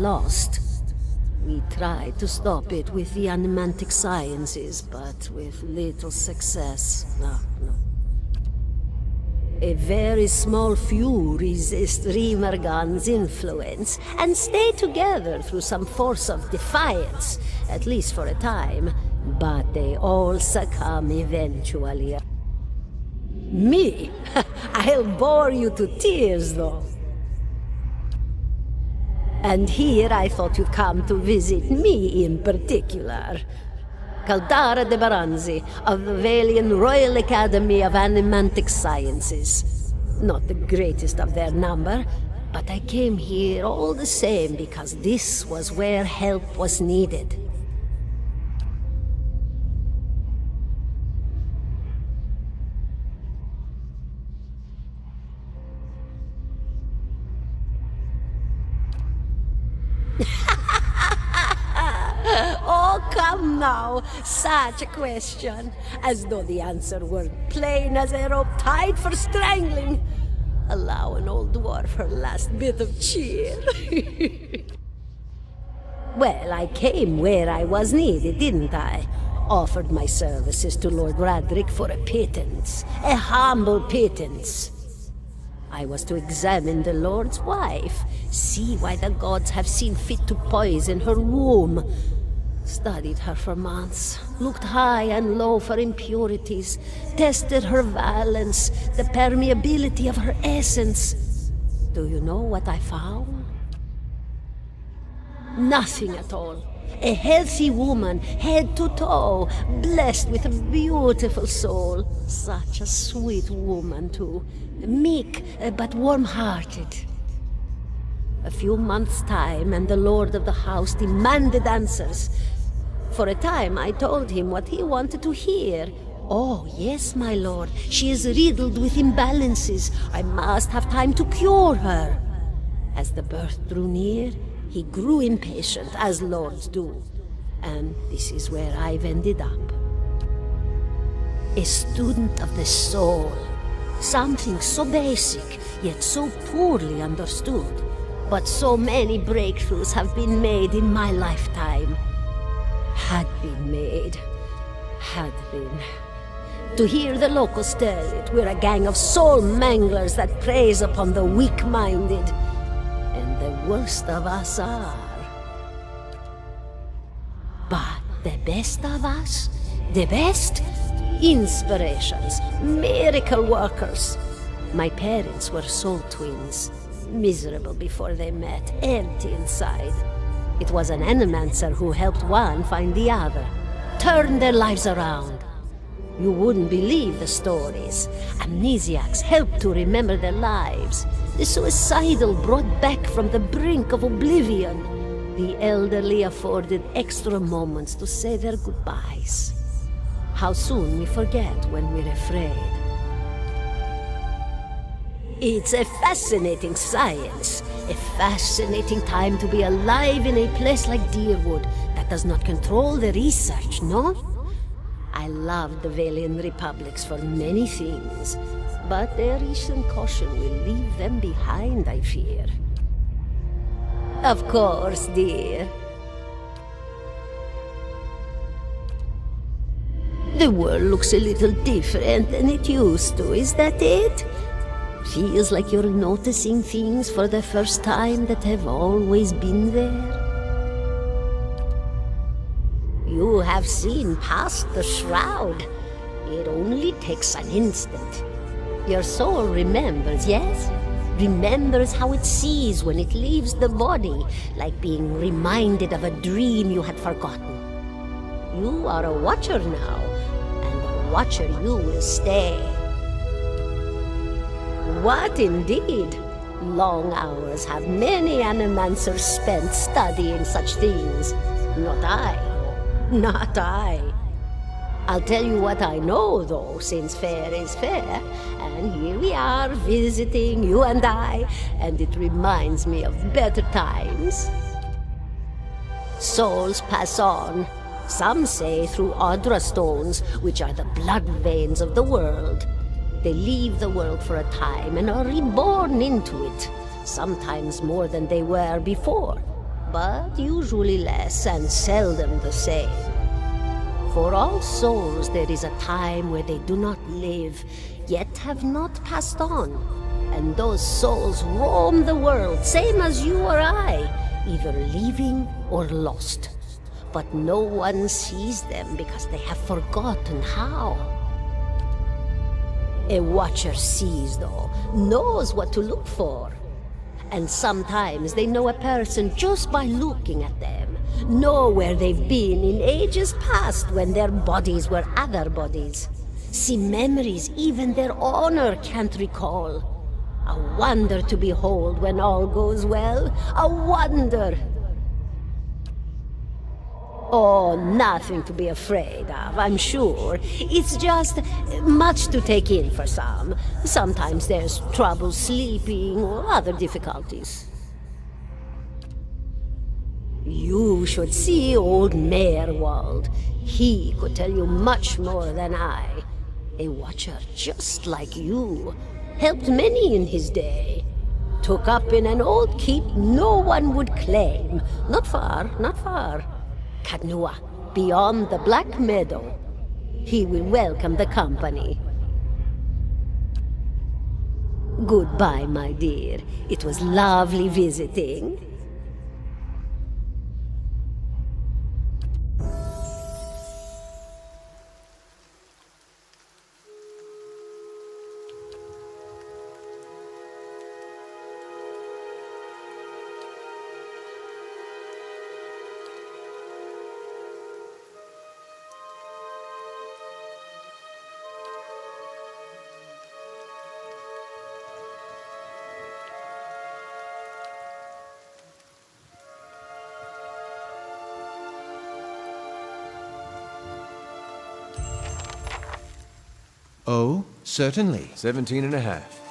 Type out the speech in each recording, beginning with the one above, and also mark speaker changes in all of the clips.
Speaker 1: lost. We tried to stop it with the animantic sciences, but with little success. No. A very small few resist Rimergan's influence and stay together through some force of defiance, at least for a time. But they all succumb eventually. Me? I'll bore you to tears, though. And here I thought you'd come to visit me in particular. Caldara de Baranzi, of the Valian Royal Academy of Animantic Sciences. Not the greatest of their number, but I came here all the same because this was where help was needed. Oh, come now. Such a question. As though the answer were plain as a rope tied for strangling. Allow an old dwarf her last bit of cheer. Well, I came where I was needed, didn't I? Offered my services to Lord Radric for a pittance. A humble pittance. I was to examine the Lord's wife, see why the gods have seen fit to poison her womb. Studied her for months, looked high and low for impurities, tested her valence, the permeability of her essence. Do you know what I found? Nothing at all. A healthy woman, head to toe, blessed with a beautiful soul. Such a sweet woman, too. Meek, but warm-hearted. A few months' time, and the lord of the house demanded answers. For a time, I told him what he wanted to hear. Oh, yes, my lord, she is riddled with imbalances. I must have time to cure her. As the birth drew near, he grew impatient, as lords do. And this is where I've ended up. A student of the soul. Something so basic, yet so poorly understood. But so many breakthroughs have been made in my lifetime. Had been. To hear the locals tell it, we're a gang of soul manglers that preys upon the weak-minded. And the worst of us are. But the best of us? The best? Inspirations, miracle workers. My parents were soul twins. Miserable before they met, empty inside. It was an animancer who helped one find the other, turned their lives around. You wouldn't believe the stories. Amnesiacs helped to remember their lives. The suicidal brought back from the brink of oblivion. The elderly afforded extra moments to say their goodbyes. How soon we forget when we're afraid. It's a fascinating science, a fascinating time to be alive in a place like Deerwood that does not control the research, no? I love the Valian Republics for many things, but their recent caution will leave them behind, I fear. Of course, dear. The world looks a little different than it used to, is that it? Feels like you're noticing things for the first time that have always been there. You have seen past the shroud. It only takes an instant. Your soul remembers, yes? Remembers how it sees when it leaves the body, like being reminded of a dream you had forgotten. You are a watcher now, and a watcher you will stay. What indeed? Long hours have many animancers spent studying such things. Not I. Not I. I'll tell you what I know, though, since fair is fair. And here we are, visiting, you and I, and it reminds me of better times. Souls pass on. Some say through Audra stones, which are the blood veins of the world. They leave the world for a time and are reborn into it, sometimes more than they were before. but usually less and seldom the same. For all souls there is a time where they do not live, yet have not passed on. And those souls roam the world, same as you or I, either living or lost. But no one sees them because they have forgotten how. A watcher sees, though, knows what to look for. And sometimes they know a person just by looking at them, know where they've been in ages past when their bodies were other bodies. See memories even their owner can't recall. A wonder to behold when all goes well, a wonder! Oh, nothing to be afraid of, I'm sure. It's just much to take in for some. Sometimes there's trouble sleeping or other difficulties. You should see old Mayor Wald. He could tell you much more than I. A watcher just like you. Helped many in his day. Took up in an old keep no one would claim. Not far, not far. Kadnua, beyond the Black Meadow. He will welcome the company. Goodbye, my dear. It was lovely visiting.
Speaker 2: Oh, certainly.
Speaker 3: 17 and a half.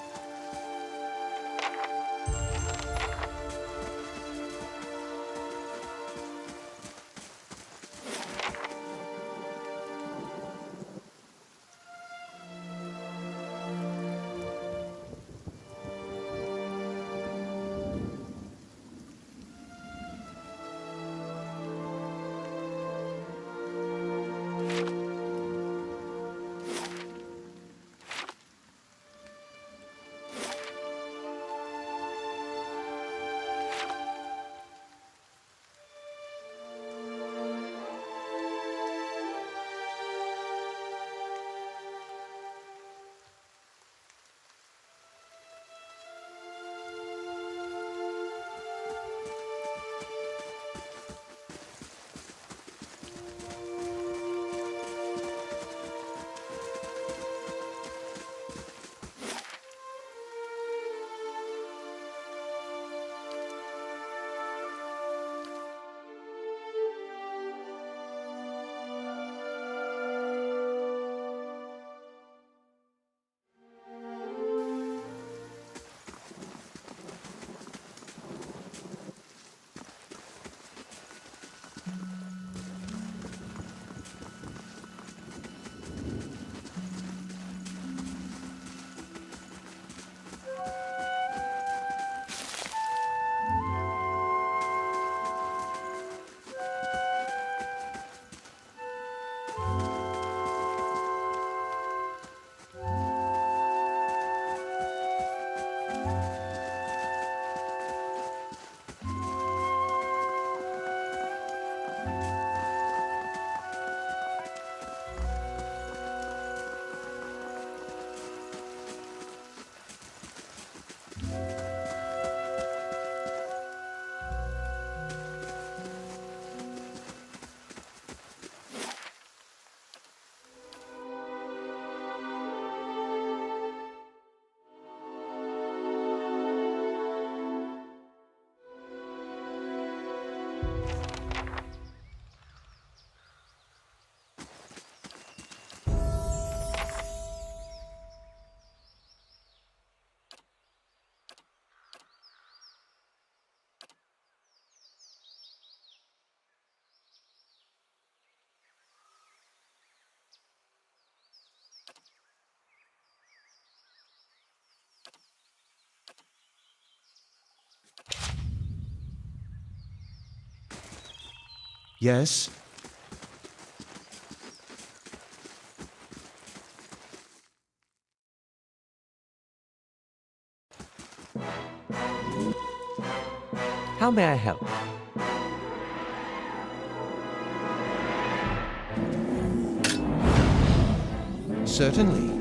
Speaker 2: Yes?
Speaker 3: How may I help?
Speaker 2: Certainly.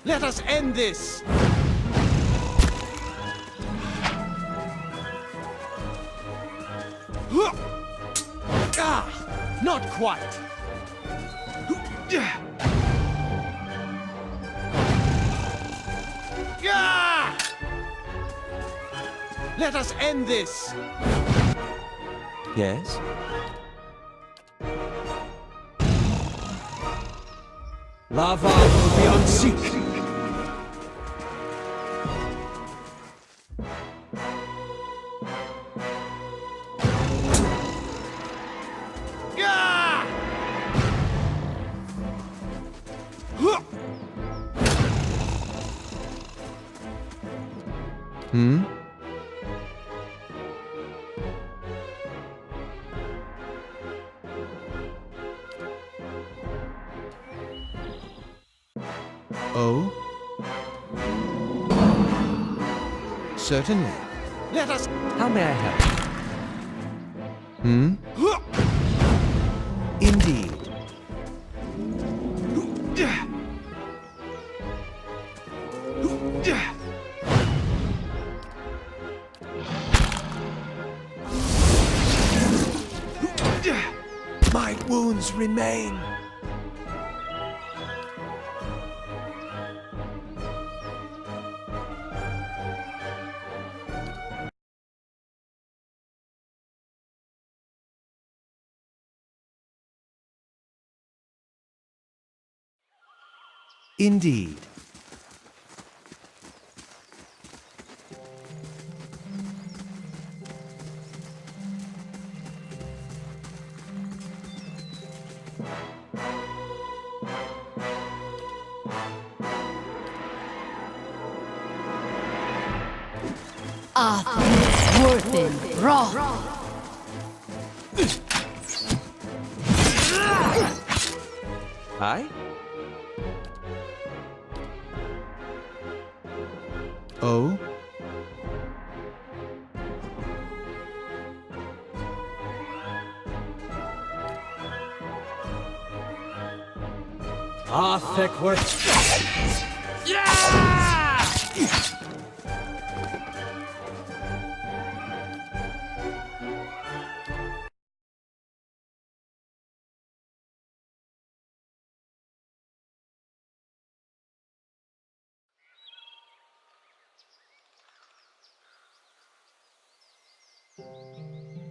Speaker 2: Let us end this! Not quite! Let us end this!
Speaker 3: Yes? Lava will be unseat!
Speaker 2: Hmm? Oh? Certainly.
Speaker 3: Let us... How may I help?
Speaker 2: Hmm? Indeed. My wounds remain. Indeed.
Speaker 1: Worth it, raw.
Speaker 3: I?
Speaker 2: Oh?
Speaker 3: Thickworth.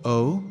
Speaker 2: Oh?